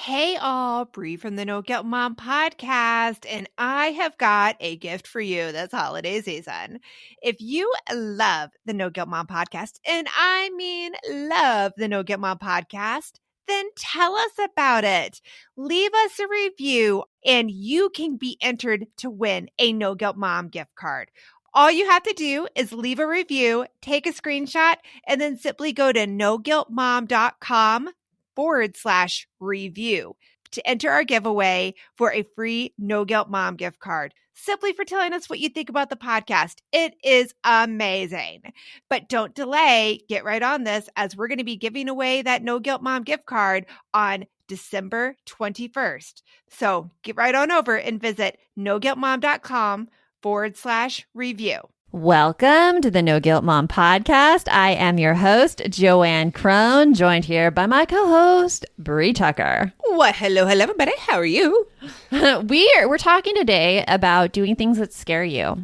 Hey all, Bree from the No Guilt Mom Podcast, and I have got a gift for you this holiday season. If you love the No Guilt Mom Podcast, and I mean love the No Guilt Mom Podcast, then tell us about it. Leave us a review, and you can be entered to win a No Guilt Mom gift card. All you have to do is leave a review, take a screenshot, and then simply go to noguiltmom.com/review to enter our giveaway for a free No Guilt Mom gift card, simply for telling us what you think about the podcast. It is amazing. But don't delay. Get right on this, as we're going to be giving away that No Guilt Mom gift card on December 21st. So get right on over and visit noguiltmom.com/review. Welcome to the No Guilt Mom Podcast. I am your host, Joanne Crone, joined here by my co-host, Bree Tucker. What? Hello, everybody. How are you? We're talking today about doing things that scare you.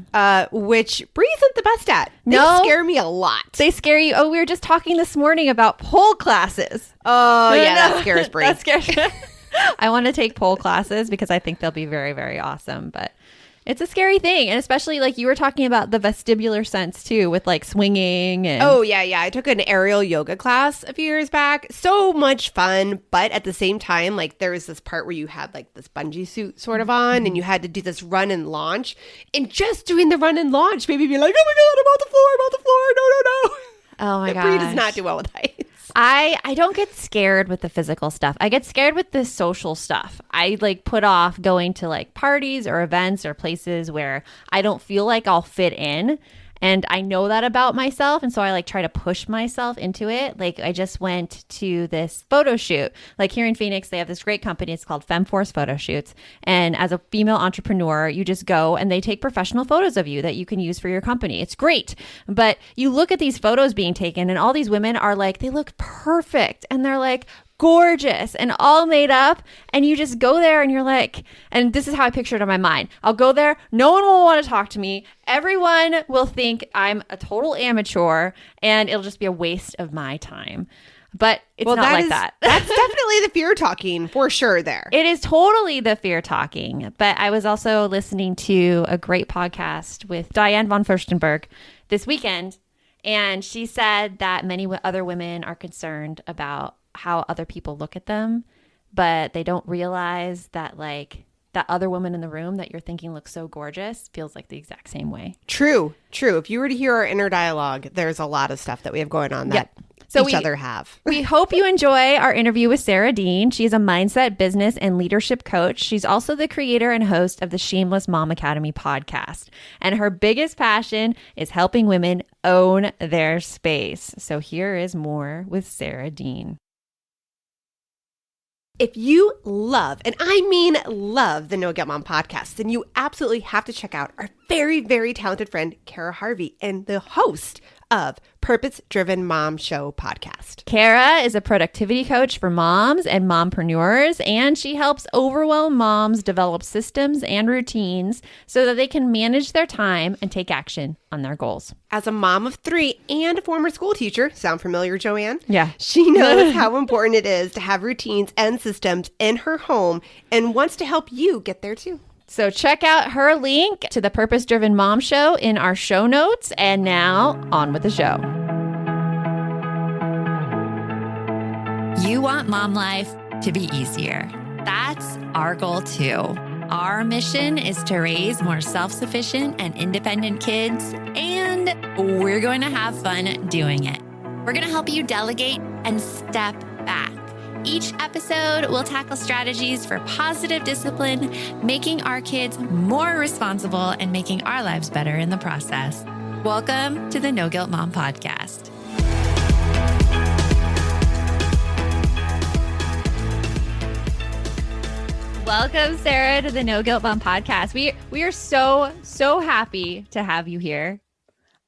Which Bree isn't the best at. They scare me a lot. They scare you. Oh, we were just talking this morning about pole classes. Oh, yeah, that scares Bree. That scares I want to take pole classes because I think they'll be very, very awesome, but it's a scary thing. And especially like you were talking about the vestibular sense too, with like swinging. And oh, yeah. I took an aerial yoga class a few years back. So much fun. But at the same time, like there was this part where you had like this bungee suit sort of on and you had to do this run and launch. And just doing the run and launch made me be like, oh my God, I'm on the floor. No. Oh my gosh. Bree does not do well with heights. I don't get scared with the physical stuff. I get scared with the social stuff. I like put off going to like parties or events or places where I don't feel like I'll fit in. And I know that about myself. And so I like try to push myself into it. Like I just went to this photo shoot. Like here in Phoenix, they have this great company. It's called FemForce Photo Shoots. And as a female entrepreneur, you just go and they take professional photos of you that you can use for your company. It's great. But you look at these photos being taken and all these women are like, they look perfect. And they're like, gorgeous and all made up, and you just go there and you're like, and this is how I picture it in my mind. I'll go there, no one will want to talk to me, everyone will think I'm a total amateur, and it'll just be a waste of my time. But it's not like that. That's definitely the fear talking for sure there. It is totally the fear talking. But I was also listening to a great podcast with Diane von Furstenberg this weekend, and she said that many other women are concerned about how other people look at them, but they don't realize that like that other woman in the room that you're thinking looks so gorgeous feels like the exact same way. True. If you were to hear our inner dialogue, there's a lot of stuff that we have going on that each other have. We hope you enjoy our interview with Sara Dean. She's a mindset, business, and leadership coach. She's also the creator and host of the Shameless Mom Academy Podcast. And her biggest passion is helping women own their space. So here is more with Sara Dean. If you love, and I mean love, the No Guilt Mom Podcast, then you absolutely have to check out our very, very talented friend, Kara Harvey, and the host of Purpose Driven Mom Show podcast. Kara is a productivity coach for moms and mompreneurs, and she helps overwhelmed moms develop systems and routines so that they can manage their time and take action on their goals. As a mom of 3 and a former school teacher, sound familiar, Joanne? Yeah. She knows how important it is to have routines and systems in her home and wants to help you get there too. So check out her link to the Purpose Driven Mom Show in our show notes. And now on with the show. You want mom life to be easier. That's our goal too. Our mission is to raise more self-sufficient and independent kids, and we're going to have fun doing it. We're going to help you delegate and step back. Each episode will tackle strategies for positive discipline, making our kids more responsible and making our lives better in the process. Welcome to the No Guilt Mom Podcast. Welcome, Sara, to the No Guilt Mom Podcast. We are so happy to have you here.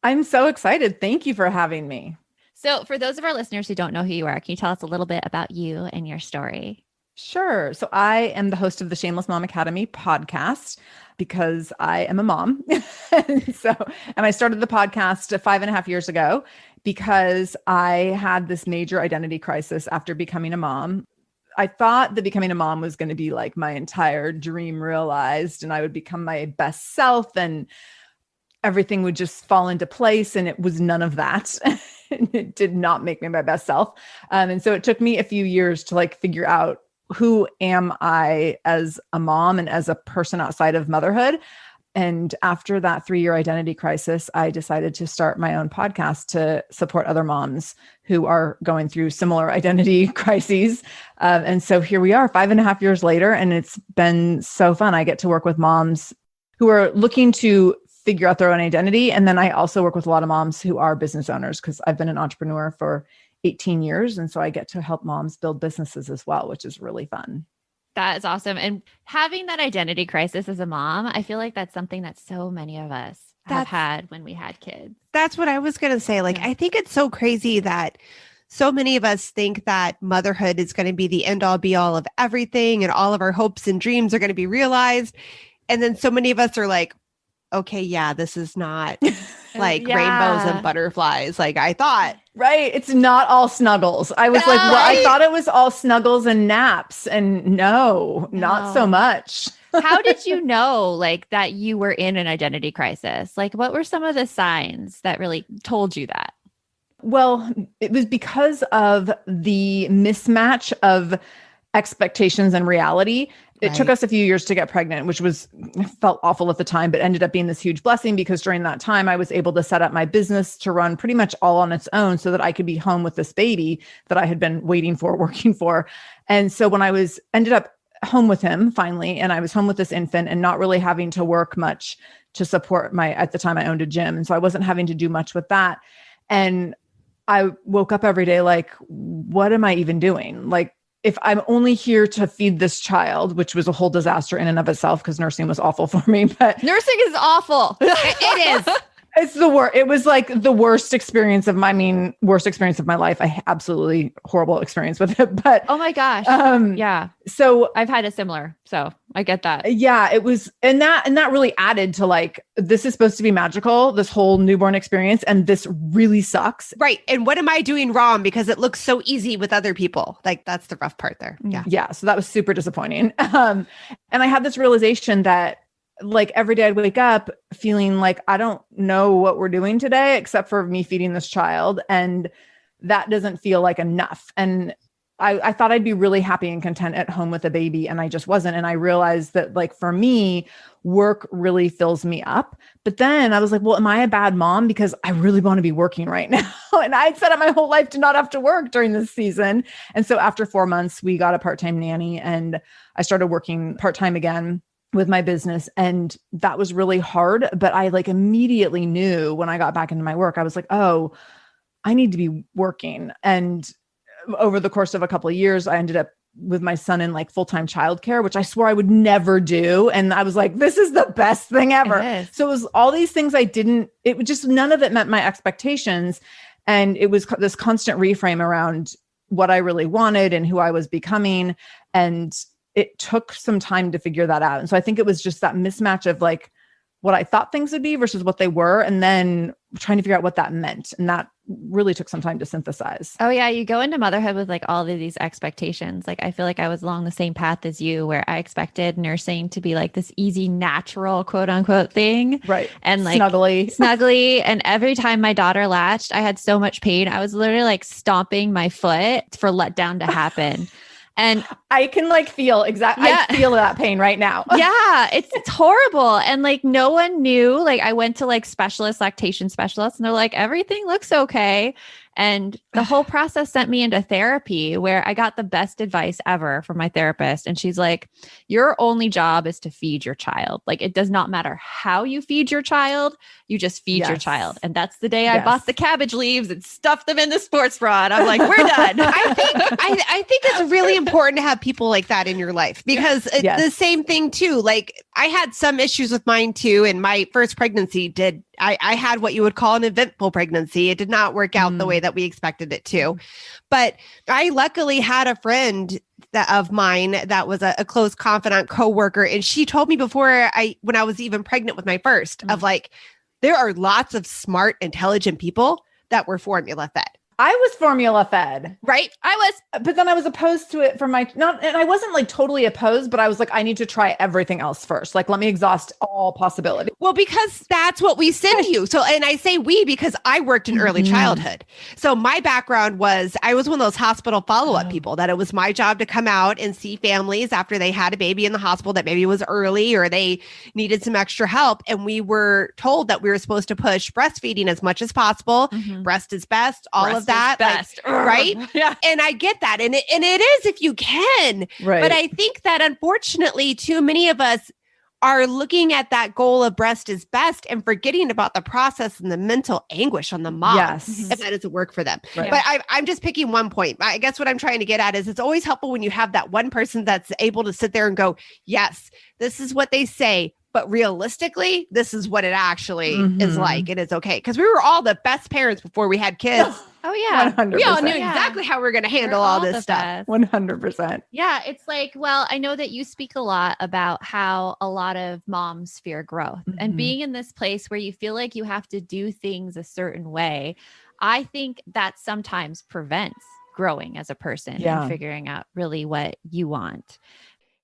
I'm so excited. Thank you for having me. So for those of our listeners who don't know who you are, can you tell us a little bit about you and your story? Sure. So I am the host of the Shameless Mom Academy podcast because I am a mom. and I started the podcast 5.5 years ago because I had this major identity crisis after becoming a mom. I thought that becoming a mom was going to be like my entire dream realized, and I would become my best self and everything would just fall into place. And it was none of that. It did not make me my best self. And so it took me a few years to like figure out, who am I as a mom and as a person outside of motherhood? And after that 3-year identity crisis, I decided to start my own podcast to support other moms who are going through similar identity crises. And so here we are 5.5 years later, and it's been so fun. I get to work with moms who are looking to figure out their own identity. And then I also work with a lot of moms who are business owners, because I've been an entrepreneur for 18 years. And so I get to help moms build businesses as well, which is really fun. That is awesome. And having that identity crisis as a mom, I feel like that's something that so many of us have had when we had kids. That's what I was going to say. Like, I think it's so crazy that so many of us think that motherhood is going to be the end all be all of everything, and all of our hopes and dreams are going to be realized. And then so many of us are like, okay, yeah, this is not like rainbows and butterflies like I thought. Right. It's not all snuggles. I was like, well, I thought it was all snuggles and naps. And no, not so much. How did you know like that you were in an identity crisis? Like, what were some of the signs that really told you that? Well, it was because of the mismatch of expectations and reality. It took us a few years to get pregnant, which felt awful at the time, but ended up being this huge blessing, because during that time I was able to set up my business to run pretty much all on its own so that I could be home with this baby that I had been waiting for, working for. And so when I ended up home with him finally, and I was home with this infant and not really having to work much to support at the time I owned a gym. And so I wasn't having to do much with that. And I woke up every day like, what am I even doing? Like, if I'm only here to feed this child, which was a whole disaster in and of itself, because nursing was awful for me, but nursing is awful. It is. It's the worst. It was like the worst experience of my life. I absolutely horrible experience with it, but oh my gosh. Yeah. So I've had a similar, so I get that. Yeah, it was. And that really added to like, this is supposed to be magical, this whole newborn experience. And this really sucks. Right. And what am I doing wrong? Because it looks so easy with other people. Like, that's the rough part there. Yeah. Yeah. So that was super disappointing. And I had this realization that like every day I'd wake up feeling like I don't know what we're doing today except for me feeding this child. And that doesn't feel like enough. And I thought I'd be really happy and content at home with a baby, and I just wasn't. And I realized that like for me, work really fills me up. But then I was like, well, am I a bad mom? Because I really want to be working right now. And I'd set up my whole life to not have to work during this season. And so after 4 months, we got a part-time nanny, and I started working part-time again with my business. And that was really hard. But I like immediately knew when I got back into my work, I was like, oh, I need to be working. And over the course of a couple of years, I ended up with my son in like full-time childcare, which I swore I would never do. And I was like, this is the best thing ever. So it was all these things it was just, none of it met my expectations. And it was this constant reframe around what I really wanted and who I was becoming. And it took some time to figure that out. And so I think it was just that mismatch of like what I thought things would be versus what they were, and then trying to figure out what that meant. And that really took some time to synthesize. Oh yeah. You go into motherhood with like all of these expectations. Like I feel like I was along the same path as you, where I expected nursing to be like this easy, natural, quote unquote thing. Right. And like snuggly. And every time my daughter latched, I had so much pain. I was literally like stomping my foot for letdown to happen. And I can like feel I feel that pain right now. Yeah, it's horrible. And like no one knew. Like I went to like lactation specialists, and they're like, everything looks okay. And the whole process sent me into therapy, where I got the best advice ever from my therapist. And she's like, your only job is to feed your child. Like it does not matter how you feed your child, you just feed your child. And that's the day I bought the cabbage leaves and stuffed them in the sports bra. And I'm like, we're done. I think it's really important to have people like that in your life, because the same thing too. Like I had some issues with mine too. And my first pregnancy I had what you would call an eventful pregnancy. It did not work out the way that we expected it to. But I luckily had a friend of mine that was a close confidant coworker. And she told me when I was even pregnant with my first, of like, there are lots of smart, intelligent people that were formula fed. I was formula fed. Right? I was. But then I was opposed to it and I wasn't like totally opposed, but I was like, I need to try everything else first. Like, let me exhaust all possibilities. Well, because that's what we send you. So, and I say we because I worked in early childhood. So my background was, I was one of those hospital follow-up people that it was my job to come out and see families after they had a baby in the hospital that maybe was early or they needed some extra help. And we were told that we were supposed to push breastfeeding as much as possible. Breast is best, all Breast of that. is best. Right? Yeah. And I get that. And it is if you can. Right. But I think that unfortunately, too many of us are looking at that goal of breast is best and forgetting about the process and the mental anguish on the mom. Yes. If that doesn't work for them. Right. But I'm just picking one point. I guess what I'm trying to get at is it's always helpful when you have that one person that's able to sit there and go, yes, this is what they say. But realistically, this is what it actually is like. And it's okay. Because we were all the best parents before we had kids. Oh yeah. 100%. We all knew exactly how we were going to handle all this stuff. 100%. Yeah, it's like, well, I know that you speak a lot about how a lot of moms fear growth and being in this place where you feel like you have to do things a certain way. I think that sometimes prevents growing as a person and figuring out really what you want.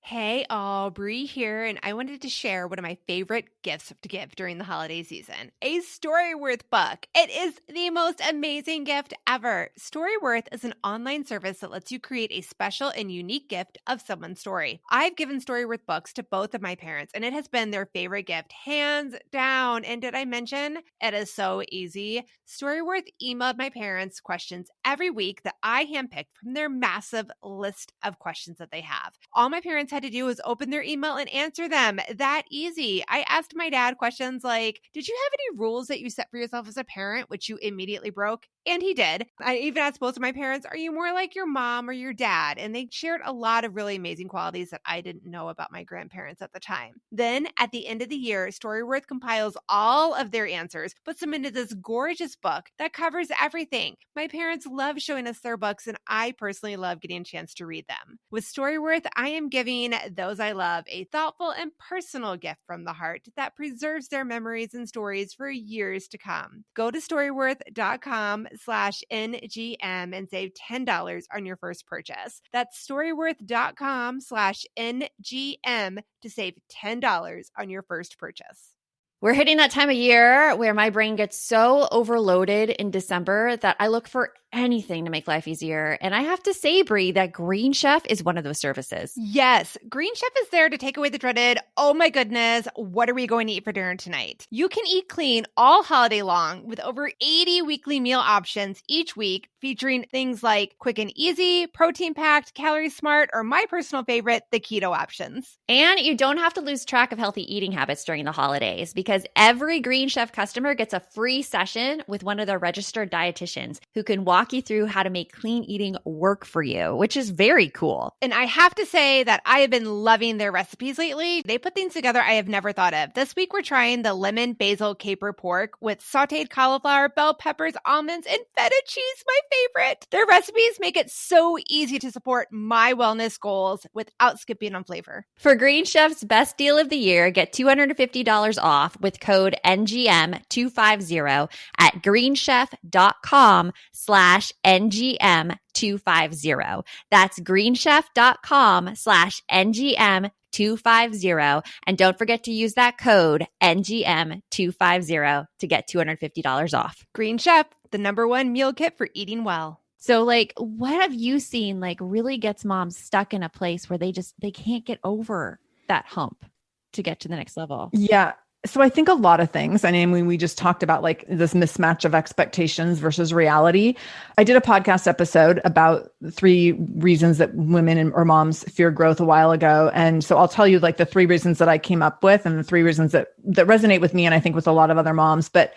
Hey, Aubrey here, and I wanted to share one of my favorite gifts to give during the holiday season, a Storyworth book. It is the most amazing gift ever. Storyworth is an online service that lets you create a special and unique gift of someone's story. I've given Storyworth books to both of my parents, and it has been their favorite gift, hands down. And did I mention it is so easy? Storyworth emailed my parents questions every week that I handpicked from their massive list of questions that they have. All my parents had to do was open their email and answer them. That easy. I asked my dad questions like, did you have any rules that you set for yourself as a parent, which you immediately broke? And he did. I even asked both of my parents, are you more like your mom or your dad? And they shared a lot of really amazing qualities that I didn't know about my grandparents at the time. Then at the end of the year, Storyworth compiles all of their answers, puts them into this gorgeous book that covers everything. My parents love showing us their books, and I personally love getting a chance to read them. With Storyworth, I am giving those I love a thoughtful and personal gift from the heart that preserves their memories and stories for years to come. Go to storyworth.com/NGM and save $10 on your first purchase. That's storyworth.com/NGM to save $10 on your first purchase. We're hitting that time of year where my brain gets so overloaded in December that I look for anything to make life easier. And I have to say, Brie, that Green Chef is one of those services. Yes, Green Chef is there to take away the dreaded, oh my goodness, what are we going to eat for dinner tonight? You can eat clean all holiday long with over 80 weekly meal options each week, featuring things like quick and easy, protein-packed, calorie-smart, or my personal favorite, the keto options. And you don't have to lose track of healthy eating habits during the holidays because every Green Chef customer gets a free session with one of their registered dietitians who can walk you through how to make clean eating work for you, which is very cool. And I have to say that I have been loving their recipes lately. They put things together I have never thought of. This week, we're trying the lemon basil caper pork with sauteed cauliflower, bell peppers, almonds, and feta cheese, my favorite. Their recipes make it so easy to support my wellness goals without skipping on flavor. For Green Chef's best deal of the year, get $250 off with code NGM250 at greenchef.com/NGM250. That's greenchef.com/NGM250. And don't forget to use that code NGM250 to get $250 off. Green Chef, the #1 meal kit for eating well. So like, what have you seen like really gets moms stuck in a place where they can't get over that hump to get to the next level? Yeah. So I think a lot of things. I mean, we just talked about like this mismatch of expectations versus reality. I did a podcast episode about 3 reasons that women or moms fear growth a while ago. And so I'll tell you like the 3 reasons that I came up with and the 3 reasons that resonate with me and I think with a lot of other moms. But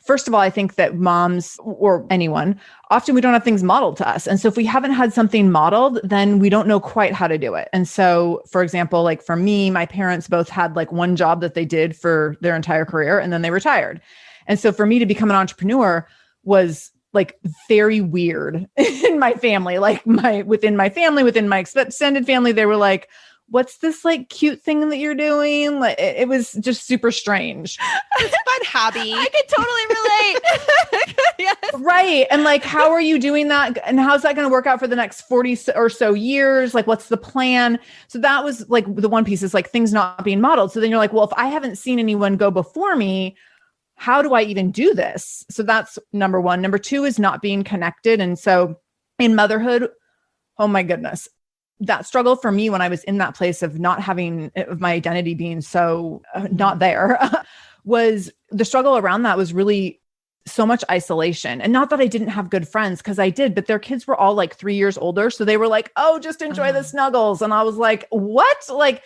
first of all, I think that moms or anyone, often we don't have things modeled to us. And so if we haven't had something modeled, then we don't know quite how to do it. And so, for example, like for me, my parents both had like one job that they did for their entire career and then they retired. And so for me to become an entrepreneur was like very weird in my family, like within my extended family, they were like, what's this like cute thing that you're doing? Like, it was just super strange. It's a fun hobby. I could totally relate. Yes. Right. And like, how are you doing that? And how's that going to work out for the next 40 or so years? Like, what's the plan? So that was like the one piece is like things not being modeled. So then you're like, well, if I haven't seen anyone go before me, how do I even do this? So that's number one. Number two is not being connected. And so in motherhood, oh my goodness, that struggle for me when I was in that place of not having of my identity being so not there was the struggle around that was really so much isolation. And not that I didn't have good friends, because I did, but their kids were all like 3 years older. So they were like, oh, just enjoy the snuggles. And I was like, what? Like,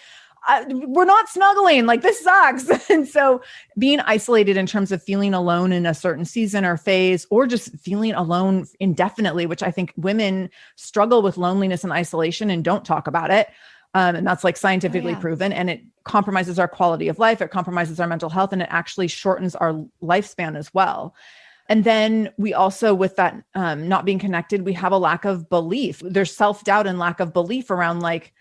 we're not snuggling. Like, this sucks. And so being isolated in terms of feeling alone in a certain season or phase, or just feeling alone indefinitely, which I think women struggle with loneliness and isolation and don't talk about it. And that's like scientifically proven, and it compromises our quality of life. It compromises our mental health, and it actually shortens our lifespan as well. And then we also, with that not being connected, we have a lack of belief. There's self-doubt and lack of belief around like,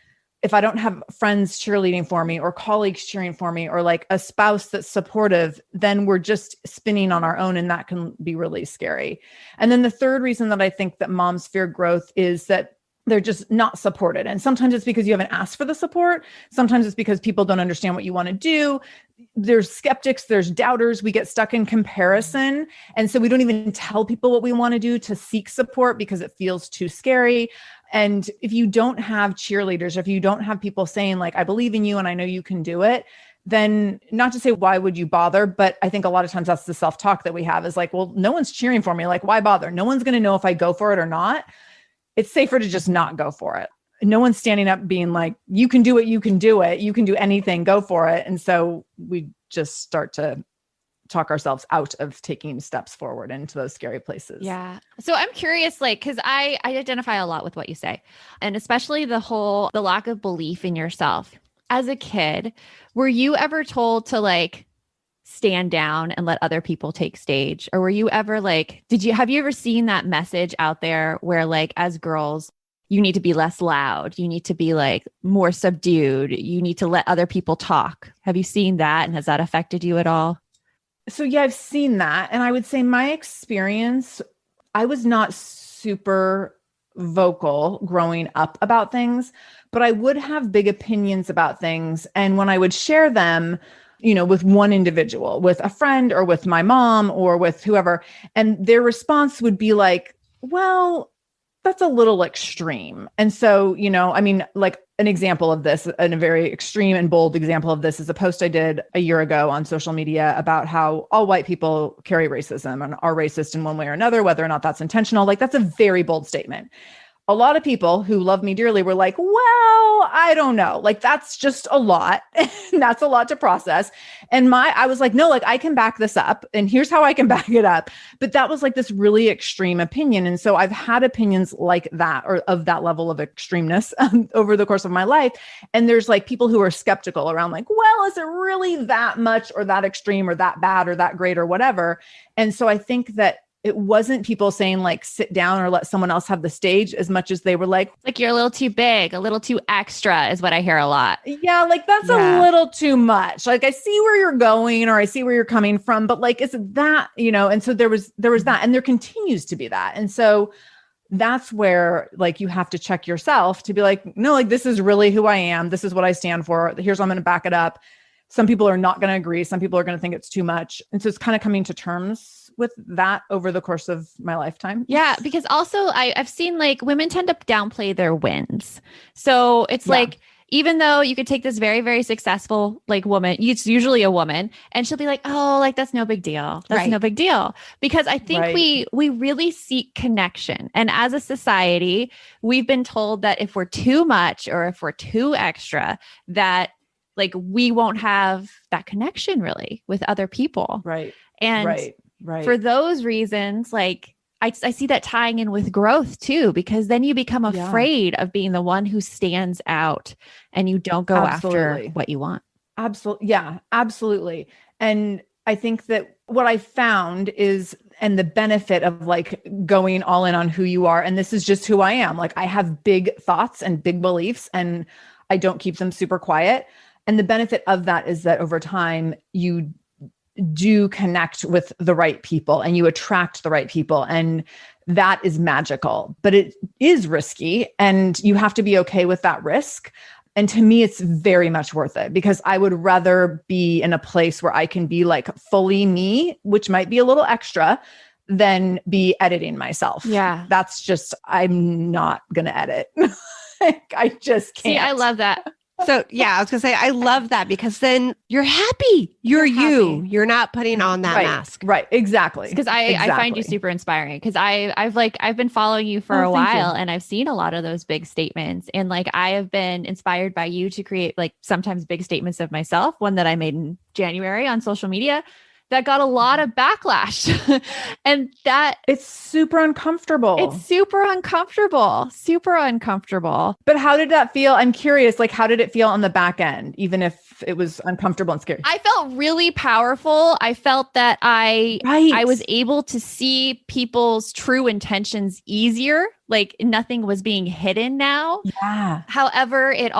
if I don't have friends cheerleading for me or colleagues cheering for me or like a spouse that's supportive, then we're just spinning on our own, and that can be really scary. And then the third reason that I think that moms fear growth is that they're just not supported. And sometimes it's because you haven't asked for the support. Sometimes it's because people don't understand what you want to do. There's skeptics, there's doubters. We get stuck in comparison. And so we don't even tell people what we want to do to seek support because it feels too scary. And if you don't have cheerleaders, if you don't have people saying like, I believe in you and I know you can do it, then not to say, why would you bother? But I think a lot of times that's the self-talk that we have is like, well, no one's cheering for me. Like, why bother? No one's going to know if I go for it or not. It's safer to just not go for it. No one's standing up being like, you can do it. You can do it. You can do anything. Go for it. And so we just start to talk ourselves out of taking steps forward into those scary places. Yeah. So I'm curious, like, cause I identify a lot with what you say, and especially the lack of belief in yourself. As a kid, were you ever told to like stand down and let other people take stage? Or were you ever like, have you ever seen that message out there where like, as girls, you need to be less loud, you need to be like more subdued, you need to let other people talk? Have you seen that? And has that affected you at all? So yeah, I've seen that. And I would say my experience, I was not super vocal growing up about things, but I would have big opinions about things. And when I would share them, you know, with one individual, with a friend or with my mom or with whoever, and their response would be like, well, that's a little extreme. And so, you know, I mean, like an example of this, and a very extreme and bold example of this is a post I did a year ago on social media about how all white people carry racism and are racist in one way or another, whether or not that's intentional. Like, that's a very bold statement. A lot of people who love me dearly were like, well, I don't know. Like, that's just a lot. That's a lot to process. And I was like, no, like I can back this up. And here's how I can back it up. But that was like this really extreme opinion. And so I've had opinions like that, or of that level of extremeness over the course of my life. And there's like people who are skeptical around like, well, is it really that much or that extreme or that bad or that great or whatever? And so I think that it wasn't people saying like, sit down or let someone else have the stage, as much as they were like you're a little too big, a little too extra is what I hear a lot. Yeah. Like, that's a little too much. Like, I see where you're going, or I see where you're coming from, but like, is it that, you know? And so there was that, and there continues to be that. And so that's where like, you have to check yourself to be like, no, like, this is really who I am. This is what I stand for. Here's how I'm going to back it up. Some people are not going to agree. Some people are going to think it's too much. And so it's kind of coming to terms with that over the course of my lifetime. Yeah. Because also I've seen like women tend to downplay their wins. So it's like, even though you could take this very, very successful like woman, it's usually a woman, and she'll be like, oh, like that's no big deal. That's no big deal. Because I think we really seek connection. And as a society, we've been told that if we're too much or if we're too extra, that like we won't have that connection really with other people. Right. And for those reasons, like I see that tying in with growth too, because then you become afraid of being the one who stands out and you don't go after what you want. Absolutely. Yeah, absolutely. And I think that what I found is, and the benefit of like going all in on who you are, and this is just who I am. Like, I have big thoughts and big beliefs, and I don't keep them super quiet. And the benefit of that is that over time, you do connect with the right people and you attract the right people. And that is magical, but it is risky and you have to be okay with that risk. And to me, it's very much worth it because I would rather be in a place where I can be like fully me, which might be a little extra, than be editing myself. Yeah. That's just, I'm not going to edit. I just can't. See, I love that. So yeah, I was gonna say, I love that because then you're happy. You're you. happy. You're not putting on that Right. mask. Right. Exactly. Because I find you Exactly. super inspiring because I've been following you for a Oh, thank you. while and I've seen a lot of those big statements. And like I have been inspired by you to create like sometimes big statements of myself. One that I made in January on social media that got a lot of backlash. And that It's super uncomfortable. it's super uncomfortable. But how did that feel? I'm curious, like, how did it feel on the back end, even if it was uncomfortable and scary? I felt really powerful. I felt that I Right. was able to see people's true intentions easier. Like nothing was being hidden now. Yeah. However, it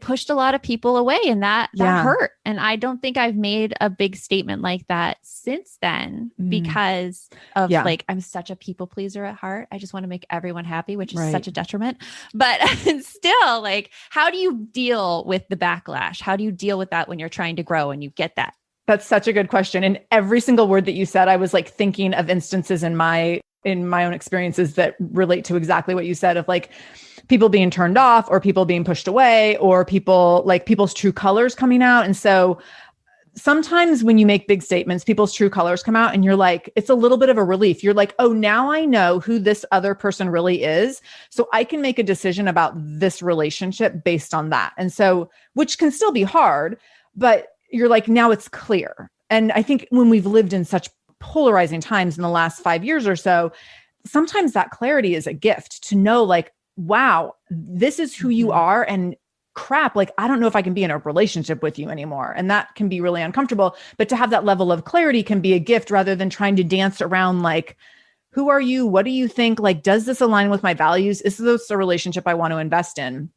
pushed a lot of people away and that Yeah. hurt. And I don't think I've made a big statement like that since then because of Yeah. like, I'm such a people pleaser at heart. I just want to make everyone happy, which is Right. such a detriment. But still, like, how do you deal with the backlash? How do you deal with that when you're trying to grow and you get that? That's such a good question. And every single word that you said, I was like thinking of instances in my own experiences that relate to exactly what you said of like people being turned off or people being pushed away or people like people's true colors coming out. And so sometimes when you make big statements, people's true colors come out and you're like, it's a little bit of a relief. You're like, oh, now I know who this other person really is. So I can make a decision about this relationship based on that. And so, which can still be hard, but you're like, now it's clear. And I think when we've lived in such polarizing times in the last 5 years or so, sometimes that clarity is a gift to know like, wow, this is who you are. And crap, like, I don't know if I can be in a relationship with you anymore. And that can be really uncomfortable. But to have that level of clarity can be a gift rather than trying to dance around like, who are you? What do you think? Like, does this align with my values? Is this a relationship I want to invest in?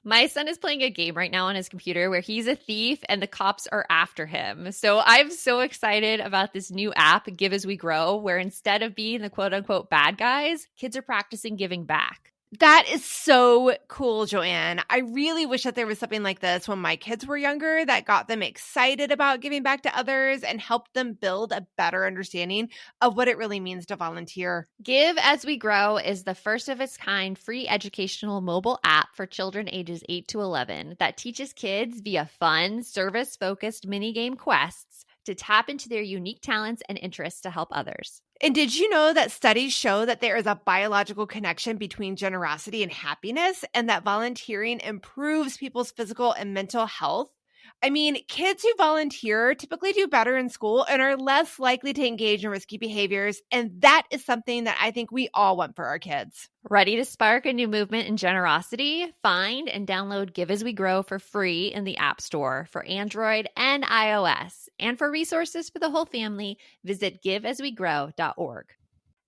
My son is playing a game right now on his computer where he's a thief and the cops are after him. So I'm so excited about this new app, Give As We Grow, where instead of being the quote unquote bad guys, kids are practicing giving back. That is so cool, Joanne. I really wish that there was something like this when my kids were younger that got them excited about giving back to others and helped them build a better understanding of what it really means to volunteer. Give As We Grow is the first of its kind free educational mobile app for children ages 8 to 11 that teaches kids via fun, service-focused minigame quests to tap into their unique talents and interests to help others. And did you know that studies show that there is a biological connection between generosity and happiness, and that volunteering improves people's physical and mental health? I mean, kids who volunteer typically do better in school and are less likely to engage in risky behaviors. And that is something that I think we all want for our kids. Ready to spark a new movement in generosity? Find and download Give As We Grow for free in the App Store for Android and iOS. And for resources for the whole family, visit giveaswegrow.org.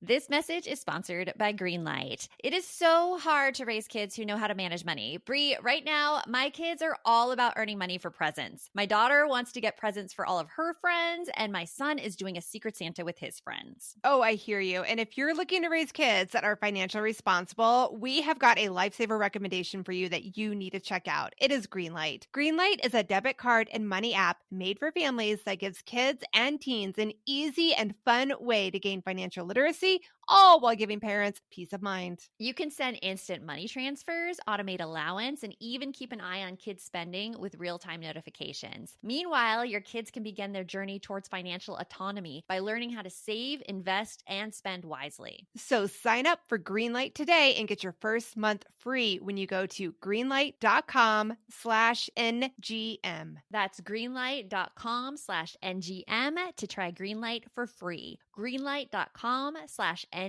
This message is sponsored by Greenlight. It is so hard to raise kids who know how to manage money. Bree, right now, my kids are all about earning money for presents. My daughter wants to get presents for all of her friends, and my son is doing a Secret Santa with his friends. Oh, I hear you. And if you're looking to raise kids that are financially responsible, we have got a lifesaver recommendation for you that you need to check out. It is Greenlight. Greenlight is a debit card and money app made for families that gives kids and teens an easy and fun way to gain financial literacy, all while giving parents peace of mind. You can send instant money transfers, automate allowance, and even keep an eye on kids' spending with real-time notifications. Meanwhile, your kids can begin their journey towards financial autonomy by learning how to save, invest, and spend wisely. So sign up for Greenlight today and get your first month free when you go to greenlight.com/NGM. That's greenlight.com/NGM to try Greenlight for free. Greenlight.com/NGM.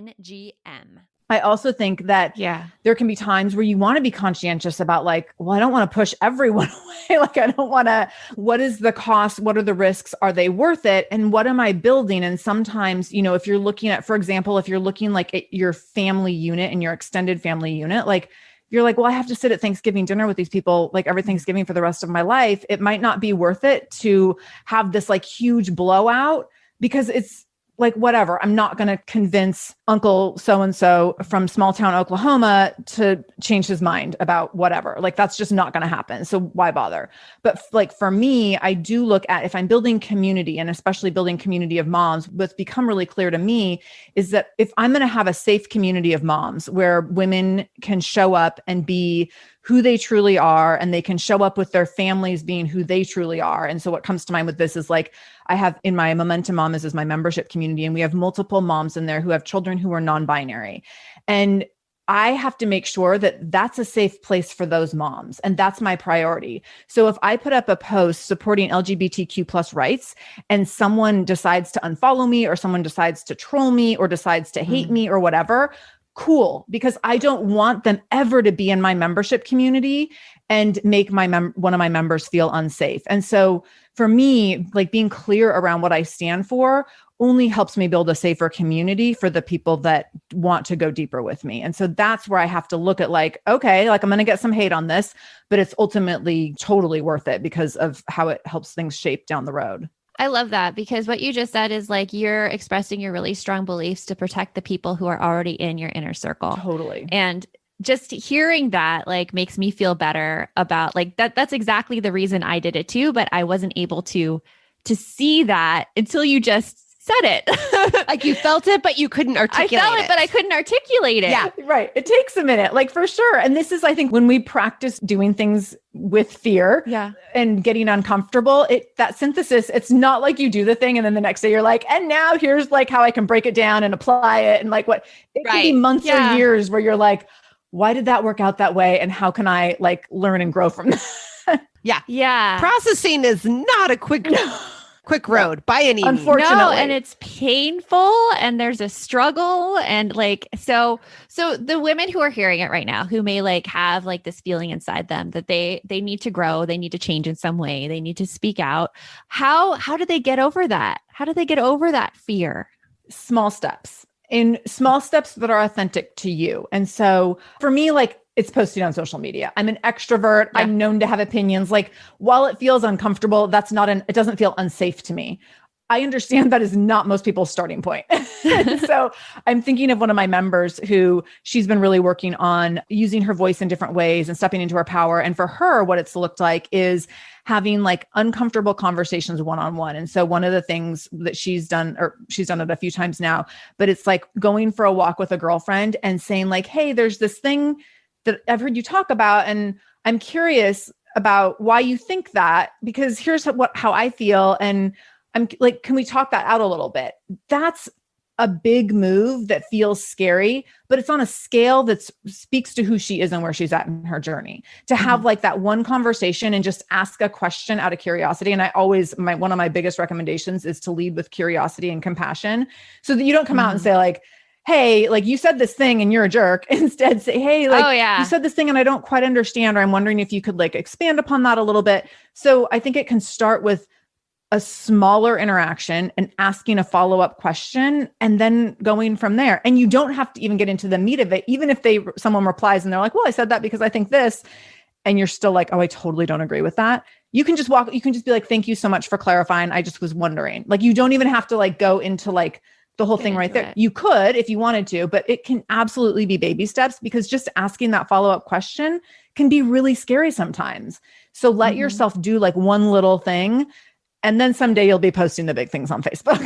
I also think that Yeah. there can be times where you want to be conscientious about like, well, I don't want to push everyone away. Like, I don't want to, what is the cost? What are the risks? Are they worth it? And what am I building? And sometimes, you know, if you're looking at, for example, if you're looking like at your family unit and your extended family unit, like you're like, well, I have to sit at Thanksgiving dinner with these people like every Thanksgiving for the rest of my life. It might not be worth it to have this like huge blowout because it's like, whatever, I'm not going to convince Uncle so-and-so from small town Oklahoma to change his mind about whatever. Like, that's just not going to happen. So why bother? But like, for me, I do look at if I'm building community and especially building community of moms, what's become really clear to me is that if I'm going to have a safe community of moms where women can show up and be who they truly are, and they can show up with their families being who they truly are. And so what comes to mind with this is like, I have in my Momentum Mom is my membership community, and we have multiple moms in there who have children who are non-binary. And I have to make sure that that's a safe place for those moms. And that's my priority. So if I put up a post supporting LGBTQ plus rights and someone decides to unfollow me, or someone decides to troll me, or decides to hate me or whatever, cool, because I don't want them ever to be in my membership community and make my one of my members feel unsafe. And so for me, like being clear around what I stand for only helps me build a safer community for the people that want to go deeper with me. And so that's where I have to look at like, okay, like I'm going to get some hate on this, but it's ultimately totally worth it because of how it helps things shape down the road. I love that, because what you just said is like you're expressing your really strong beliefs to protect the people who are already in your inner circle. Totally. And just hearing that like makes me feel better about like that's exactly the reason I did it too, but I wasn't able to see that until you just said it. Like you felt it, but you couldn't articulate I felt it, but I couldn't articulate it. Yeah, right. It takes a minute, like for sure. And this is, I think, when we practice doing things with fear and getting uncomfortable, that synthesis, it's not like you do the thing and then the next day you're like, and now here's like how I can break it down and apply it. And like what, it could be months or years where you're like, why did that work out that way? And how can I like learn and grow from that? Yeah. Processing is not a quick road by any means. Unfortunately. No, and it's painful and there's a struggle. And like, so the women who are hearing it right now, who may like have like this feeling inside them that they need to grow, they need to change in some way, they need to speak out. How do they get over that? How do they get over that fear? Small steps. In small steps that are authentic to you. And so for me, like it's posting on social media. I'm an extrovert. Yeah. I'm known to have opinions. Like while it feels uncomfortable, it doesn't feel unsafe to me. I understand that is not most people's starting point. So I'm thinking of one of my members who she's been really working on using her voice in different ways and stepping into her power. And for her, what it's looked like is having like uncomfortable conversations one-on-one. And so one of the things that she's done it a few times now, but it's like going for a walk with a girlfriend and saying like, hey, there's this thing that I've heard you talk about, and I'm curious about why you think that, because here's how I feel. And I'm like, can we talk that out a little bit? That's a big move that feels scary, but it's on a scale that speaks to who she is and where she's at in her journey. To have like that one conversation and just ask a question out of curiosity. And I always, one of my biggest recommendations is to lead with curiosity and compassion, so that you don't come out and say like, hey, like you said this thing and you're a jerk. Instead say, hey, like you said this thing and I don't quite understand, or I'm wondering if you could like expand upon that a little bit. So I think it can start with a smaller interaction and asking a follow-up question and then going from there. And you don't have to even get into the meat of it. Even if someone replies and they're like, well, I said that because I think this, and you're still like, oh, I totally don't agree with that. You can just be like, thank you so much for clarifying. I just was wondering. Like, you don't even have to like go into like the whole thing right there. You could, if you wanted to, but it can absolutely be baby steps, because just asking that follow-up question can be really scary sometimes. So let yourself do like one little thing. And then someday you'll be posting the big things on Facebook.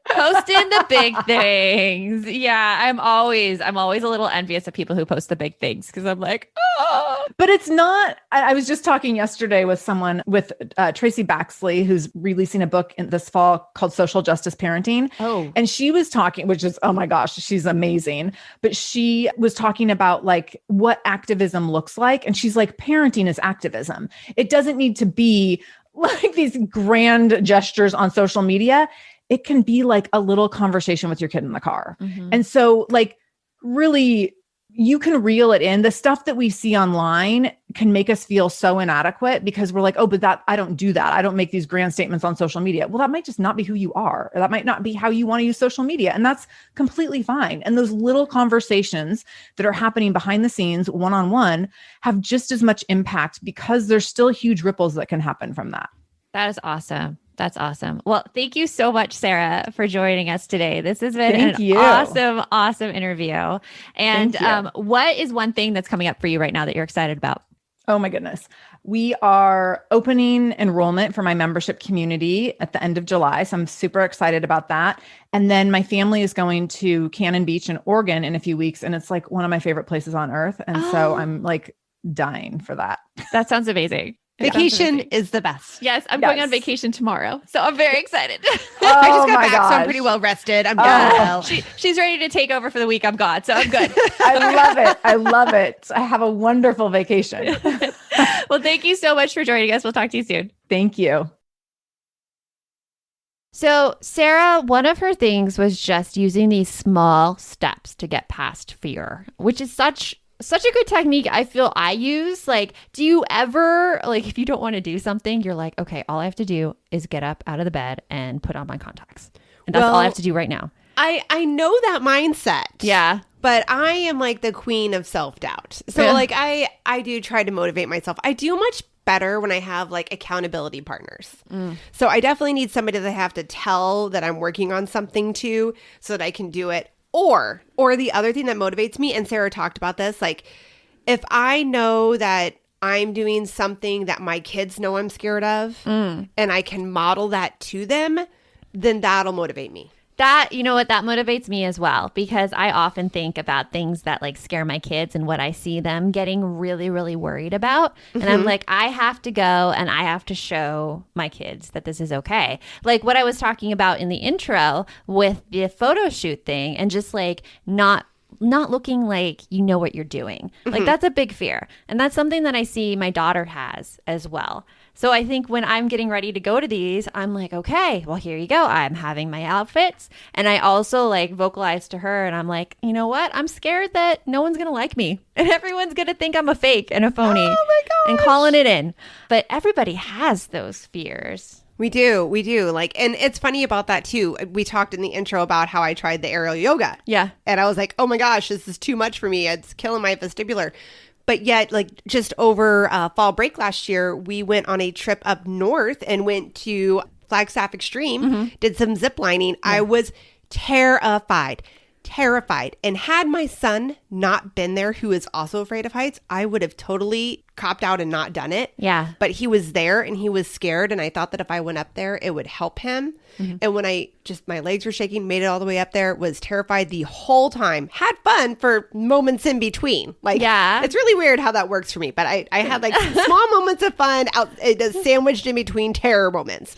Posting the big things. Yeah. I'm always a little envious of people who post the big things, because I'm like, oh. But it's not, I was just talking yesterday with someone with Tracy Baxley, who's releasing a book in this fall called Social Justice Parenting. Oh. And she was talking, which is, oh my gosh, she's amazing. But she was talking about like what activism looks like. And she's like, parenting is activism. It doesn't need to be like these grand gestures on social media. It can be like a little conversation with your kid in the car. And so like really, you can reel it in. The stuff that we see online can make us feel so inadequate because we're like, oh, but I don't do that. I don't make these grand statements on social media. Well, that might just not be who you are. Or that might not be how you want to use social media. And that's completely fine. And those little conversations that are happening behind the scenes, one-on-one, have just as much impact because there's still huge ripples that can happen from that. That is awesome. That's awesome. Well, thank you so much, Sarah, for joining us today. This has been awesome interview. And what is one thing that's coming up for you right now that you're excited about? Oh my goodness. We are opening enrollment for my membership community at the end of July. So I'm super excited about that. And then my family is going to Cannon Beach in Oregon in a few weeks. And it's like one of my favorite places on earth. And so I'm like dying for that. That sounds amazing. Vacation is the best. Yes, I'm going on vacation tomorrow. So I'm very excited. I just got back, so I'm pretty well rested. I'm done. She's ready to take over for the week. I'm gone. So I'm good. I love it. I love it. I have a wonderful vacation. Well, thank you so much for joining us. We'll talk to you soon. Thank you. So Sarah, one of her things was just using these small steps to get past fear, which is such a good technique I feel I use. Like, do you ever, like, if you don't want to do something, you're like, okay, all I have to do is get up out of the bed and put on my contacts. And that's all I have to do right now. I know that mindset. Yeah. But I am like the queen of self-doubt. So like I do try to motivate myself. I do much better when I have like accountability partners. So I definitely need somebody that I have to tell that I'm working on something to so that I can do it. Or the other thing that motivates me, and Sarah talked about this, like if I know that I'm doing something that my kids know I'm scared of and I can model that to them, then that'll motivate me. That, you know what, that motivates me as well, because I often think about things that like scare my kids and what I see them getting really, really worried about. And I'm like, I have to go and I have to show my kids that this is okay. Like what I was talking about in the intro with the photo shoot thing and just like not looking like you know what you're doing. Like that's a big fear. And that's something that I see my daughter has as well. So I think when I'm getting ready to go to these, I'm like, okay, well, here you go. I'm having my outfits. And I also like vocalize to her and I'm like, you know what? I'm scared that no one's going to like me and everyone's going to think I'm a fake and a phony and calling it in. But everybody has those fears. We do. Like, and it's funny about that too. We talked in the intro about how I tried the aerial yoga. Yeah. And I was like, oh my gosh, this is too much for me. It's killing my vestibular. But yet, like just over fall break last year, we went on a trip up north and went to Flagstaff Extreme, did some zip lining. Yeah. I was terrified. And had my son not been there, who is also afraid of heights, I would have totally copped out and not done it. Yeah. But he was there and he was scared. And I thought that if I went up there, it would help him. And when my legs were shaking, made it all the way up there, was terrified the whole time. Had fun for moments in between. Like, yeah, it's really weird how that works for me. But I had like small moments of fun sandwiched in between terror moments.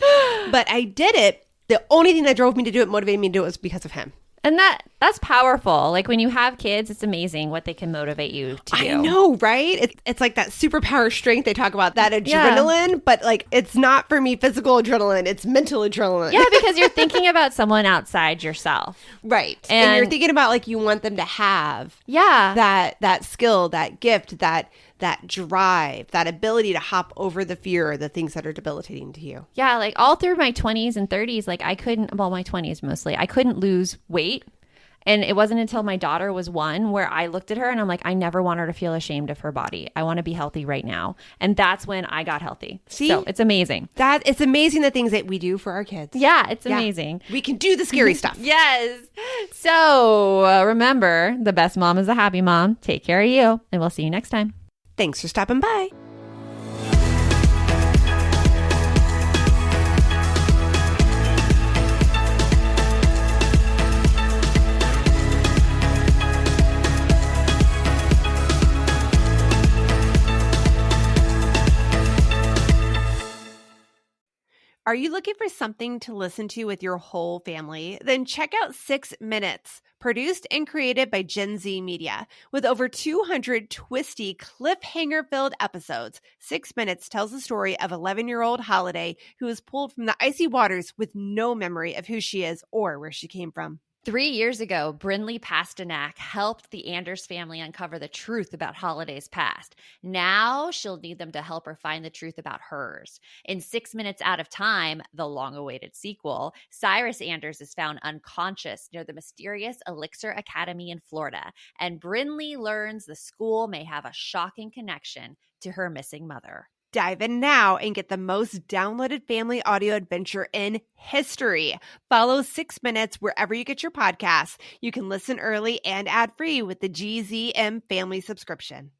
But I did it. The only thing that drove me to do it, motivated me to do it, was because of him. And that's powerful. Like when you have kids, it's amazing what they can motivate you to do. I know, right? It's like that superpower strength they talk about, that adrenaline, but like it's not for me physical adrenaline, it's mental adrenaline. Yeah, because you're thinking about someone outside yourself. Right. And you're thinking about like you want them to have that skill, that gift, that drive, that ability to hop over the fear or the things that are debilitating to you. Yeah, like all through my 20s and 30s, like my 20s mostly, I couldn't lose weight. And it wasn't until my daughter was 1 where I looked at her and I'm like, I never want her to feel ashamed of her body. I want to be healthy right now. And that's when I got healthy. See? So it's amazing. It's amazing the things that we do for our kids. Yeah, it's amazing. We can do the scary stuff. Yes. So remember, the best mom is a happy mom. Take care of you. And we'll see you next time. Thanks for stopping by. Are you looking for something to listen to with your whole family? Then check out 6 Minutes, produced and created by Gen Z Media. With over 200 twisty, cliffhanger-filled episodes, 6 Minutes tells the story of 11-year-old Holiday, who is pulled from the icy waters with no memory of who she is or where she came from. 3 years ago, Brinley Pasternak helped the Anders family uncover the truth about Holiday's past. Now she'll need them to help her find the truth about hers. In 6 Minutes Out of Time, the long-awaited sequel, Cyrus Anders is found unconscious near the mysterious Elixir Academy in Florida, and Brinley learns the school may have a shocking connection to her missing mother. Dive in now and get the most downloaded family audio adventure in history. Follow 6 Minutes wherever you get your podcasts. You can listen early and ad-free with the GZM family subscription.